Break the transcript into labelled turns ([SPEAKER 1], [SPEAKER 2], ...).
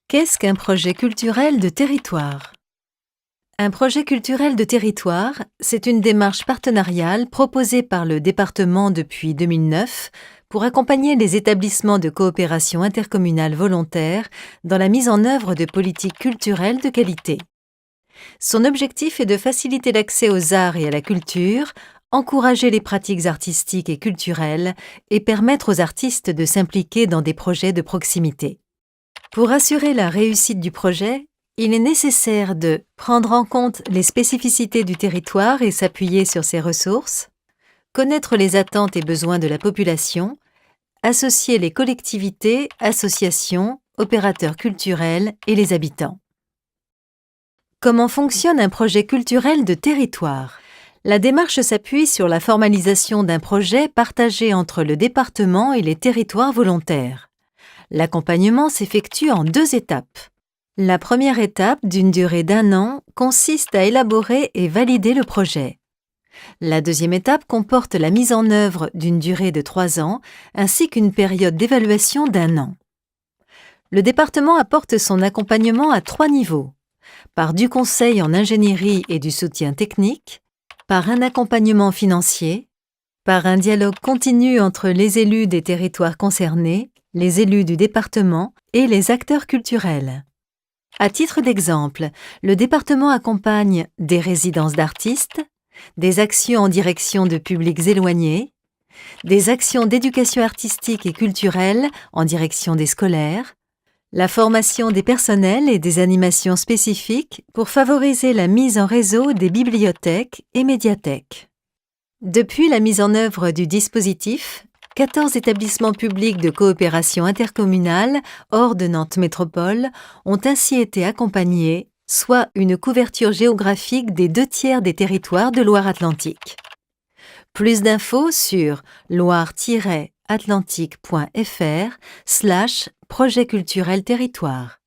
[SPEAKER 1] Qu'est-ce qu'un projet culturel de territoire? Un projet culturel de territoire, c'est une démarche partenariale proposée par le département depuis 2009 pour accompagner les établissements de coopération intercommunale volontaire dans la mise en œuvre de politiques culturelles de qualité. Son objectif est de faciliter l'accès aux arts et à la culture, encourager les pratiques artistiques et culturelles et permettre aux artistes de s'impliquer dans des projets de proximité. Pour assurer la réussite du projet, il est nécessaire de prendre en compte les spécificités du territoire et s'appuyer sur ses ressources, connaître les attentes et besoins de la population, associer les collectivités, associations, opérateurs culturels et les habitants. Comment fonctionne un projet culturel de territoire? La démarche s'appuie sur la formalisation d'un projet partagé entre le département et les territoires volontaires. L'accompagnement s'effectue en 2 étapes. La première étape, d'une durée d'1 an, consiste à élaborer et valider le projet. La deuxième étape comporte la mise en œuvre d'une durée de 3 ans, ainsi qu'une période d'évaluation d'1 an. Le département apporte son accompagnement à 3 niveaux: par du conseil en ingénierie et du soutien technique, par un accompagnement financier, par un dialogue continu entre les élus des territoires concernés, les élus du département et les acteurs culturels. À titre d'exemple, le département accompagne des résidences d'artistes, des actions en direction de publics éloignés, des actions d'éducation artistique et culturelle en direction des scolaires, la formation des personnels et des animations spécifiques pour favoriser la mise en réseau des bibliothèques et médiathèques. Depuis la mise en œuvre du dispositif, 14 établissements publics de coopération intercommunale hors de Nantes Métropole ont ainsi été accompagnés, soit une couverture géographique des 2/3 des territoires de Loire-Atlantique. Plus d'infos sur loire-atlantique.fr/projet culturel territoire.